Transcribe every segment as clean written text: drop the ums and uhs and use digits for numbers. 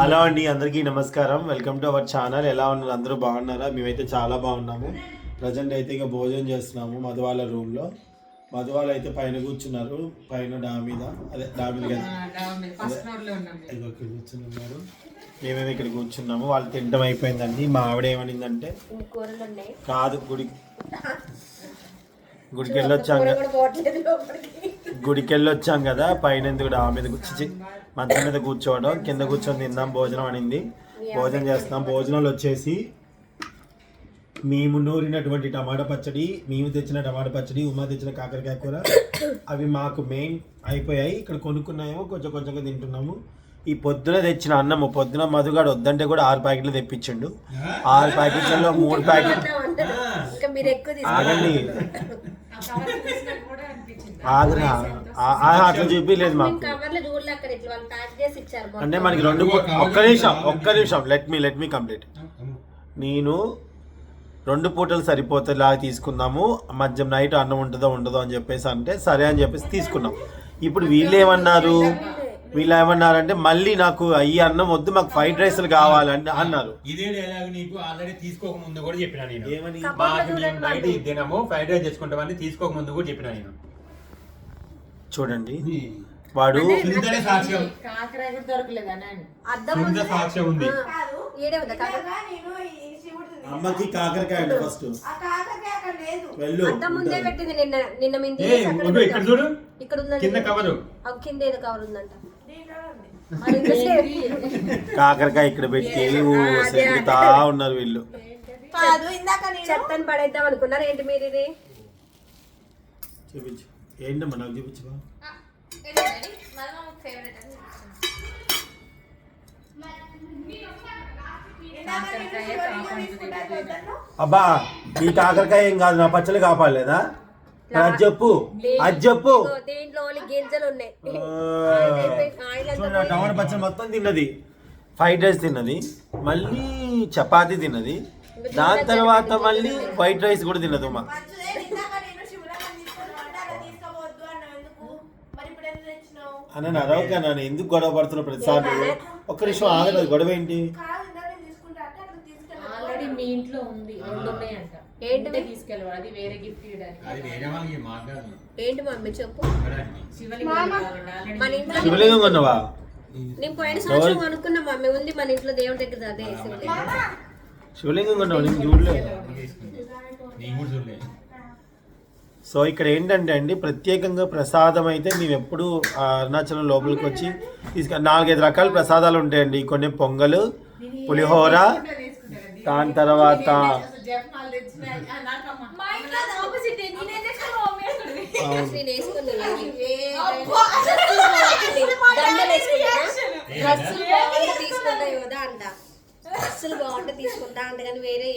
Hello అండి, అందరికీ నమస్కారం. Welcome to our channel. ఎలా ఉన్నారు? అందరూ బాగున్నారా? మేమైతే చాలా బాగున్నాము. ప్రజెంట్ అయితే ఇక భోజనం చేస్తున్నాము మధువాళ్ళ రూమ్లో. మధువాళ్ళు అయితే పైన కూర్చున్నారు, పైన డా మీద కూర్చున్నారు. మేమేమి ఇక్కడ కూర్చున్నాము. వాళ్ళు తినడం అయిపోయిందండి. మా ఆవిడ ఏమనిందంటే కాదు గుడికి వెళ్ళొచ్చాం కదా, పైన ఎందుకు డా మీద కూర్చి మంచం మీద కూర్చోవడం, కింద కూర్చొని తిందాం భోజనం అనింది. భోజనం చేస్తున్నాం. భోజనాలు వచ్చేసి మేము నూరినటువంటి టమాటా పచ్చడి, మేము తెచ్చిన టమాటా పచ్చడి, ఉమా తెచ్చిన కాకరకాయ కూర, అవి మాకు మెయిన్ అయిపోయాయి. ఇక్కడ కొనుక్కున్నాయేమో కొంచెం కొంచెంగా తింటున్నాము. ఈ పొద్దున తెచ్చిన అన్నము, పొద్దున మధుగాడు వద్దంటే కూడా 6 ప్యాకెట్లు తెప్పించిండు. 6 ప్యాకెట్లలో 3 ప్యాకెట్లు ఆగండి, ఆగరా అట్లా చూపించలేదు మాకు. అంటే మనకి ఒక్క నిమిషం లెట్ మీ కంప్లీట్. నేను 2 పూటలు సరిపోతేలా తీసుకుందాము, మధ్యాహ్నం నైట్ అన్నం ఉంటుందో అని చెప్పేసి అంటే సరే అని చెప్పేసి తీసుకున్నాం. ఇప్పుడు వీళ్ళు ఏమన్నారంటే మళ్ళీ నాకు ఈ అన్నం వద్దు, మాకు ఫ్రైడ్ రైస్లు కావాలని అన్నారు. ఇదే డైలాగ్ నీకు ఆల్రెడీ తీసుకోక ముందు కూడా చెప్పినా నేను. ఏమని? మాకు మేము నైట్ తినము, ఫ్రైడ్ రైస్ చేసుకుంటామని తీసుకోక ముందు కూడా చెప్పినా నేను. చూడండి, వాడు సాక్ష్యం ఉంది. అమ్మకి కాకరకాయ ఫస్ట్ కాకరకాయ ఇక్కడ పెట్టి తిరుగుతా ఉన్నారు వీళ్ళు. చెత్తని పడేద్దాం అనుకున్నారు ఏంటి మీరు? ఇది చూపించు ఏంటమ్మా, నాకు చూపించు. అబ్బా ఈ కాకరకాయ ఏం కాదు, నా పచ్చళ్ళు కాపాడలేదా? అది చెప్పు. దీంట్లో గింజలు ఉన్నాయి. టమాటా పచ్చడి మొత్తం తిన్నది, ఫ్రైడ్ రైస్ తిన్నది, మళ్ళీ చపాతీ తిన్నది, దాని తర్వాత మళ్ళీ వైట్ రైస్ కూడా తిన్నది. మా అన్న అరవక నన్ను ఎందుకు గొడవ పడుతున్నా ప్రతిసారి? ఒక్క నిమిషం ఆగలేదు, గొడవ ఏంటి? మీ ఇంట్లో ఉంది, ఏంటి తీసుకెళ్ళవాలి? అది వేరే గిఫ్ట్ ఏంటి మమ్మీ చెప్పు. శివలింగం కొన్నావా? నేను పోయిన సంవత్సరం కొనుక్కున్నా మమ్మీ, ఉంది మన ఇంట్లో దేవుడి దగ్గర. అదే శివలింగం కొన్నావా? నేను చూడలేదు. సో ఇక్కడ ఏంటంటే అండి, ప్రత్యేకంగా ప్రసాదం అయితే మేము ఎప్పుడు అరుణాచలం లోపలికి వచ్చి 4-5 రకాల ప్రసాదాలు ఉంటాయండి. కొన్ని పొంగలు, పులిహోర, దాని తర్వాత అసలు బాగుంటే తీసుకుంటా, అందుకని వేరే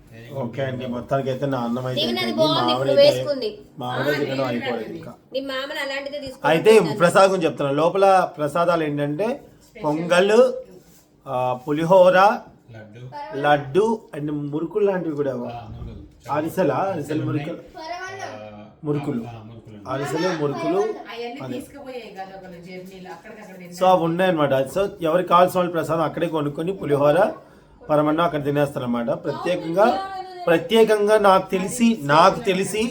సో ఓకే అండి, మొత్తానికి అయితే నా అన్నం అయితే అయితే ప్రసాదం చెప్తున్నాను. లోపల ప్రసాదాలు ఏంటంటే పొంగల్, పులిహోర, లడ్డు అండ్ మురుకులు లాంటివి కూడా. అరిసెలు మురుకులు సో అవి ఉన్నాయన్నమాట. సో ఎవరికి కావాల్సిన వాళ్ళు ప్రసాదం అక్కడే కొనుక్కొని పులిహోర పరమన్నం అక్కడ తినేస్తారనమాట. ప్రత్యేకంగా నాకు తెలిసి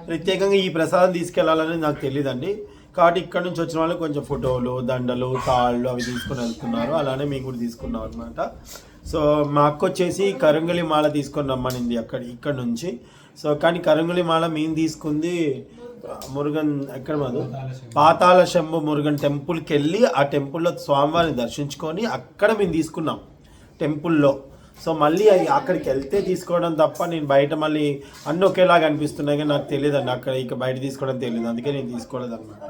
ప్రత్యేకంగా ఈ ప్రసాదం తీసుకెళ్లాలని నాకు తెలియదండి. కాబట్టి ఇక్కడ నుంచి వచ్చిన వాళ్ళు కొంచెం ఫోటోలు, దండలు, తాళ్ళు అవి తీసుకొని వెళ్తున్నారు. అలానే మేము కూడా తీసుకున్నాం అనమాట. సో మా అక్క వచ్చేసి కరంగలి మాల తీసుకొని రమ్మనింది ఇక్కడ నుంచి. సో కానీ కరంగలి మాల మేము తీసుకుంది మురుగన్ ఎక్కడ మాది పాతాళ శంభు మురుగన్ టెంపుల్కి వెళ్ళి ఆ టెంపుల్లో స్వామివారిని దర్శించుకొని అక్కడ మేము తీసుకున్నాం టెంపుల్లో. సో మళ్ళీ అక్కడికి వెళ్తే తీసుకోవడం తప్ప నేను బయట మళ్ళీ అన్నీ ఒకేలాగా అనిపిస్తున్నాయి కానీ నాకు తెలియదండి, అక్కడ ఇక బయట తీసుకోవడం తెలియదు, అందుకే నేను తీసుకోలేదు అనమాట.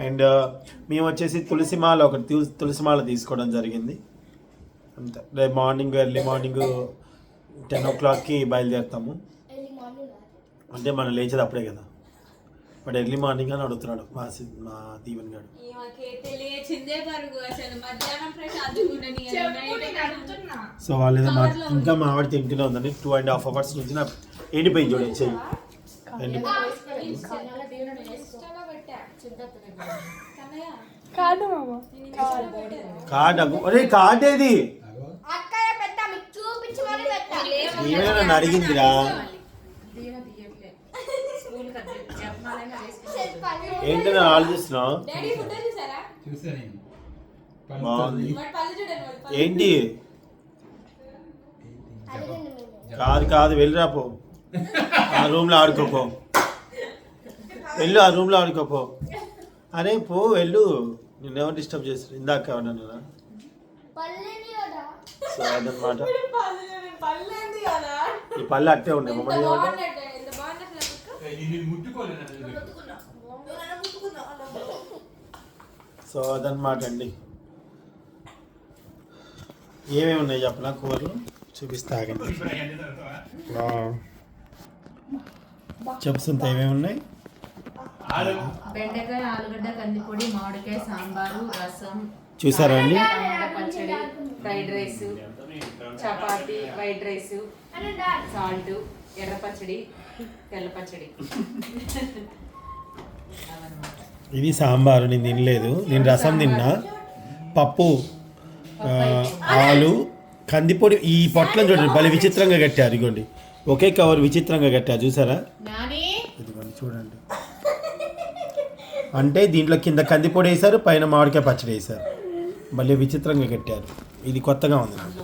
అండ్ మేము వచ్చేసి తులసిమాల తీసుకోవడం జరిగింది అంతే. రేపు ఎర్లీ మార్నింగ్ 10 o'clockకి బయలుదేరుతాము. అంటే మనం లేచేది అప్పుడే కదా, బట్ ఎర్లీ మార్నింగ్ అని అడుగుతున్నాడు మా దీవెన్ గారు. తెలియచిందే పరుగు అసలు మధ్యాహ్నం ఫ్రెష్ అందుకున్నాను సో వాళ్ళు ఏదో ఇంకా మా ఆవిడ తింటూనే ఉందండి. 2.5 hours నుంచి నా ఎండిపోయింది చూడండి చెయ్యి. కార్డ్ ఏది ఏమైనా నన్ను అడిగిందిరా? ఏంటని ఆలోచిస్తున్నావు? బాగుంది. ఏంటి కాదు వెళ్ళిరాపో, ఆ రూమ్లో ఆడుకోపో, వెళ్ళు ఆ రూమ్లో ఆడుకోపో. అరే పో వెళ్ళు, నిన్నెవరు డిస్టర్బ్ చేస్తారు ఇందాక ఏమన్నా? సో అదనమాట, ఈ పళ్ళు అట్టే ఉన్నాయి మమ్మల్ని సో అదనమాట అండి. ఏమేమి ఉన్నాయి చెప్పనా కూరలు చూపిస్తా ఆగండి. చెప్తుంటే ఏమేమి ఉన్నాయి? బెండకాయ, ఆలుగడ్డ, కందిపొడి, మామిడికాయ, సాంబారు, రసం, చూసారా అండి? టమాటా పచ్చడి, fried rice, chapati, white rice, salt, ఎర్ర పచ్చడి, తెల్ల పచ్చడి. ఇది సాంబారు, నేను తినలేదు. నేను రసం తిన్నా, పప్పు, ఆలు, కందిపొడి. ఈ పొట్లను చూడండి భలే విచిత్రంగా కట్టారు. ఇదిగోండి ఒకే కవర్ విచిత్రంగా కట్టారు చూసారా? ఇదిగోండి చూడండి. అంటే దీంట్లో కింద కందిపొడి వేశారు, పైన మామిడికాయ పచ్చడి వేశారు. భలే విచిత్రంగా కట్టారు. ఇది కొత్తగా ఉంది నాకు.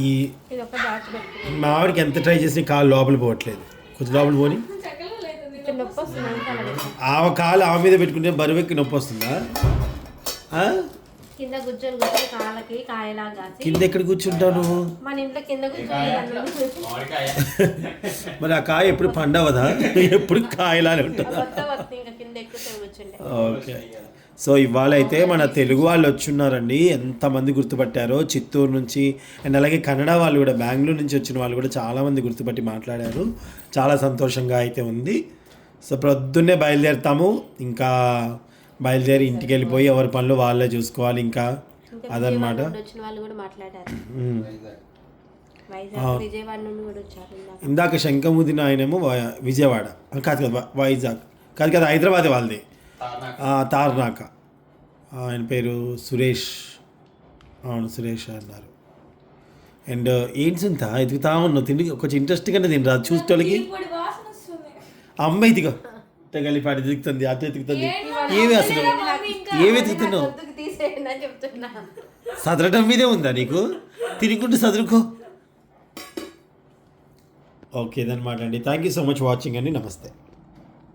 ఈ మామిడికి ఎంత ట్రై చేసినా కాలు లోపల పోవట్లేదు. కొంచెం లోపల పోని. కాలు ఆమె మీద పెట్టుకుంటే బరువెక్కి నొప్పి వస్తుందా? కింద కూర్చొని కాళ్ళకి కాయలాగా కింద ఎక్కడ కూర్చుంటావు నువ్వు? మన ఇంట్లో కింద కూర్చొని మరి ఆ కాయ ఎప్పుడు పండవదా? ఎప్పుడు కాయలానే ఉంటుందా? ఓకే. సో ఇవాళ అయితే మన తెలుగు వాళ్ళు వచ్చున్నారండి. ఎంతమంది గుర్తుపట్టారో చిత్తూరు నుంచి, అండ్ అలాగే కన్నడ వాళ్ళు కూడా, బెంగళూరు నుంచి వచ్చిన వాళ్ళు కూడా చాలామంది గుర్తుపట్టి మాట్లాడారు. చాలా సంతోషంగా అయితే ఉంది. సో ప్రొద్దున్నే బయలుదేరుతాము. ఇంకా బయలుదేరి ఇంటికి వెళ్ళిపోయి ఎవరి పనులు వాళ్ళే చూసుకోవాలి. ఇంకా అదనమాట. ఇందాక శంఖముదిన ఆయనేమో విజయవాడ కాదు కదా, వైజాగ్ కాదు కదా, హైదరాబాద్ వాళ్ళది, తార్నాక. ఆయన పేరు సురేష్. అవును సురేష్ అన్నారు. అండ్ ఏంటి సుంత ఎదుగుతా ఉన్నావు, తిండి కొంచెం ఇంట్రెస్టింగ్గానే తినరా చూసేటోళ్ళకి. అమ్మ ఇదిగో కలిపాడు ఎదుగుతుంది, అటు ఎదుగుతుంది. ఏమి అసలు ఏమి ఎదుగుతున్నావు? సదరటం మీదే ఉందా నీకు? తినుకుంటూ సదురుకో. ఓకే దన్నమాట అండి. Thank you so much watching అండి. నమస్తే.